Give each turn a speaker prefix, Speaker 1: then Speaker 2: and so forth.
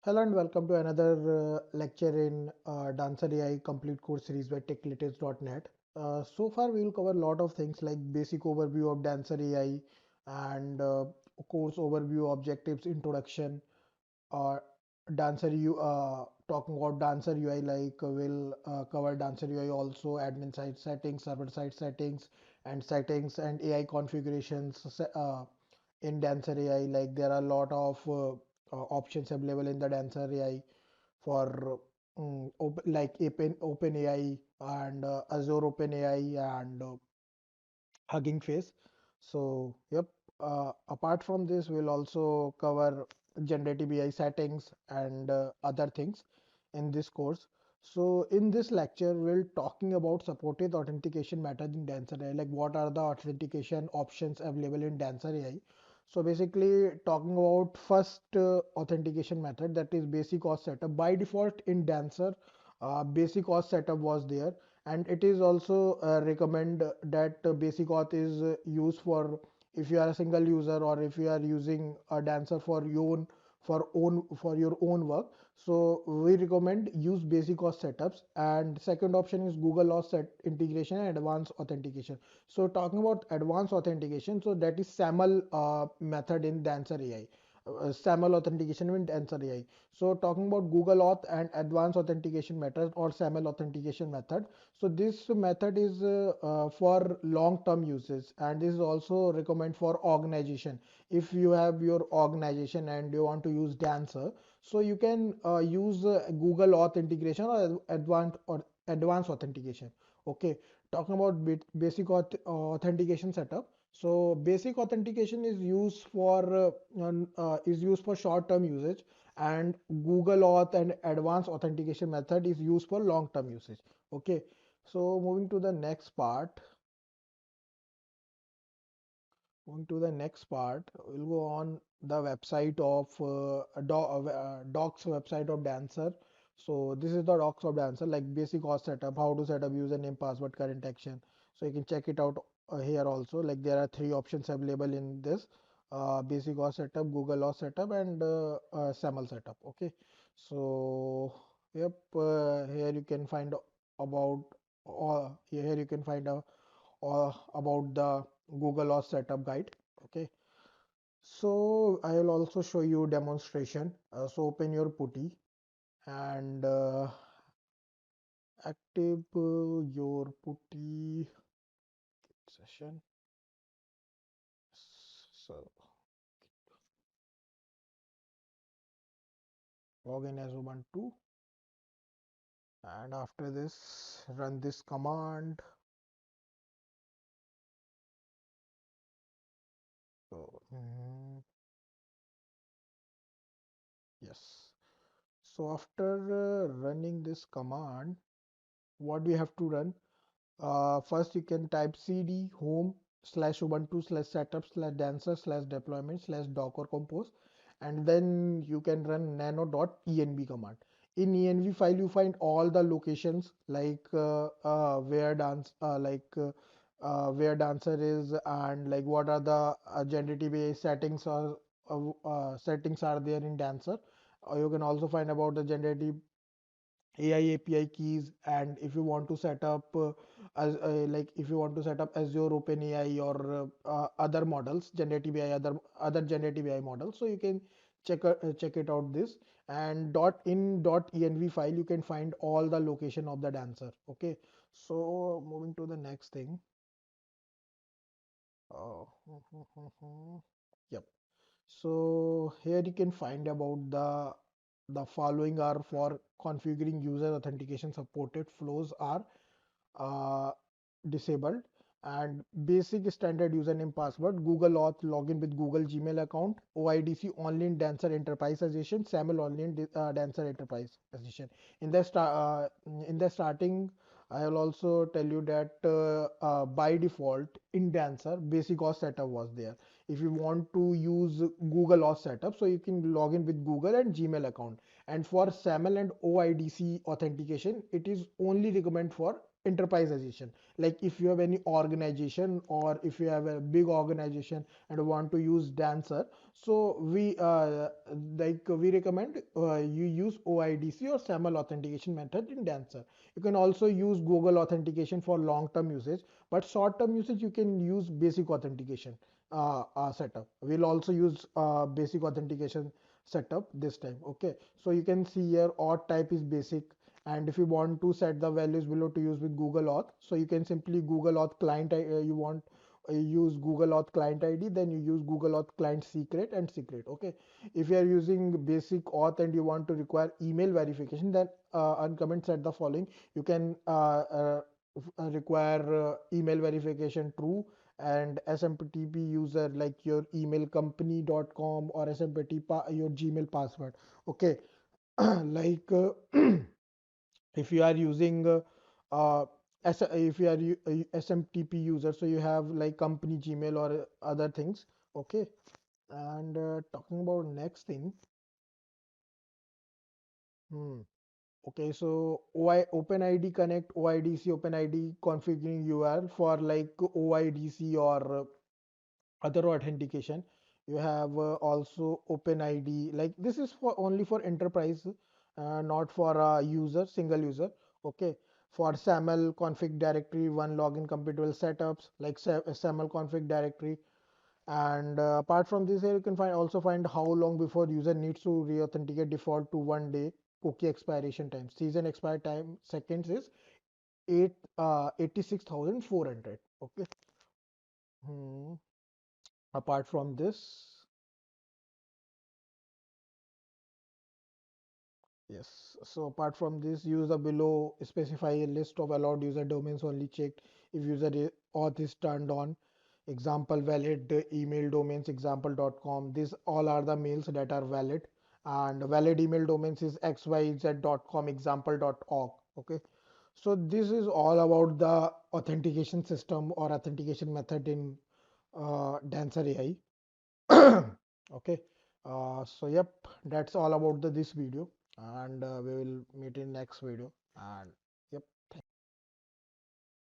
Speaker 1: Hello and welcome to another lecture in DanswerAI complete course series by techlatest.net. So far we will cover a lot of things like basic overview of DanswerAI and course overview, objectives, introduction, uh, talking about DanswerUI we'll cover DanswerUI also, admin side settings, server side settings and AI configurations in DanswerAI. Like there are a lot of options available in the DanswerAI for like OpenAI and Azure OpenAI and Hugging Face. So, yep. Apart from this, we'll also cover generative AI settings and other things in this course. So, in this lecture, we'll talking about supported authentication method in DanswerAI, like what are the authentication options available in DanswerAI. So, basically, talking about first authentication method, that is basic auth setup. By default in Dancer, basic auth setup was there, and it is also recommend that basic auth is used for if you are a single user or if you are using a Dancer for your own work. So we recommend use basic auth setups, and second option is Google auth set integration and advanced authentication. So talking about advanced authentication, so that is SAML method in Dancer AI. SAML authentication in Dancer AI. So talking about Google Auth and advanced authentication method or SAML authentication method. So this method is for long-term uses, and this is also recommend for organization. If you have your organization and you want to use Dancer, so you can use Google Auth integration or advanced authentication. Okay, talking about authentication setup. So basic authentication is used for short-term usage, and Google Auth and advanced authentication method is used for long-term usage. Okay, so moving to the next part, we'll go on the website of docs website of Dancer. So this is the docs of Dancer, like basic auth setup, how to set up username, password, current action. So you can check it out here also. Like there are three options available in this: basic auth setup, Google auth setup, and SAML setup. Okay, so yep, here you can find about here you can find out about the Google Auth setup guide. Okay, so I will also show you demonstration. So open your putty and active your putty session. So log in as Ubuntu, and after this run this command. So yes. So after running this command, what we have to run? First, you can type cd home slash ubuntu slash setup slash dancer slash deployment slash docker compose, and then you can run nano.env command. In env file, you find all the locations like where dancer is, and like what are the generative AI settings are there in dancer. You can also find about the generative AI API keys, and if you want to set up if you want to set up Azure OpenAI or other models, generative AI, other generative AI models, so you can check it out this, and .env file you can find all the location of the dancer. Okay, so moving to the next thing. Oh, yep. So here you can find about the following are for configuring user authentication. Supported flows are uh, disabled, and basic standard username password, Google Auth login with Google Gmail account, OIDC only in Dancer Enterprise Edition, SAML only in Dancer Enterprise Edition. In the starting, I will also tell you that by default in Dancer basic auth setup was there. If you want to use Google auth setup, so you can log in with Google and Gmail account. And for SAML and OIDC authentication, it is only recommend for enterpriseization. Like if you have any organization or if you have a big organization and want to use Dancer, so we recommend you use OIDC or SAML authentication method in Dancer. You can also use Google authentication for long-term usage, but short-term usage you can use basic authentication setup. We'll also use basic authentication setup this time. Okay, so you can see here auth type is basic, and if you want to set the values below to use with Google Auth, so you can simply Google Auth client, you want use Google Auth client ID, then you use Google Auth client secret and secret. Okay, if you are using basic auth and you want to require email verification, then uncomment set the following. You can require email verification true, and SMTP user like your email company.com or SMTP your Gmail password. Okay, like if you are using if you are SMTP user, so you have like company Gmail or other things. Okay, and talking about next thing. Hmm. Okay, so OpenID Connect, OIDC, OpenID configuring URL for like OIDC or other authentication. You have also OpenID, like this is for only for enterprise, not for user, single user. Okay, for SAML config directory, one login compatible setups like SAML config directory. And apart from this, here you can find how long before user needs to re-authenticate. Default to 1 day. Cookie expiration time, season expire time seconds is 86,400. Okay. Hmm. Apart from this, yes. So apart from this, use the below specify a list of allowed user domains only checked if auth is turned on. Example valid email domains example.com. These all are the mails that are valid, and valid email domains is xyz.com example.org. Okay. So this is all about the authentication system or authentication method in Dancer AI. Okay, so yep, that's all about this video, and we will meet in next video. And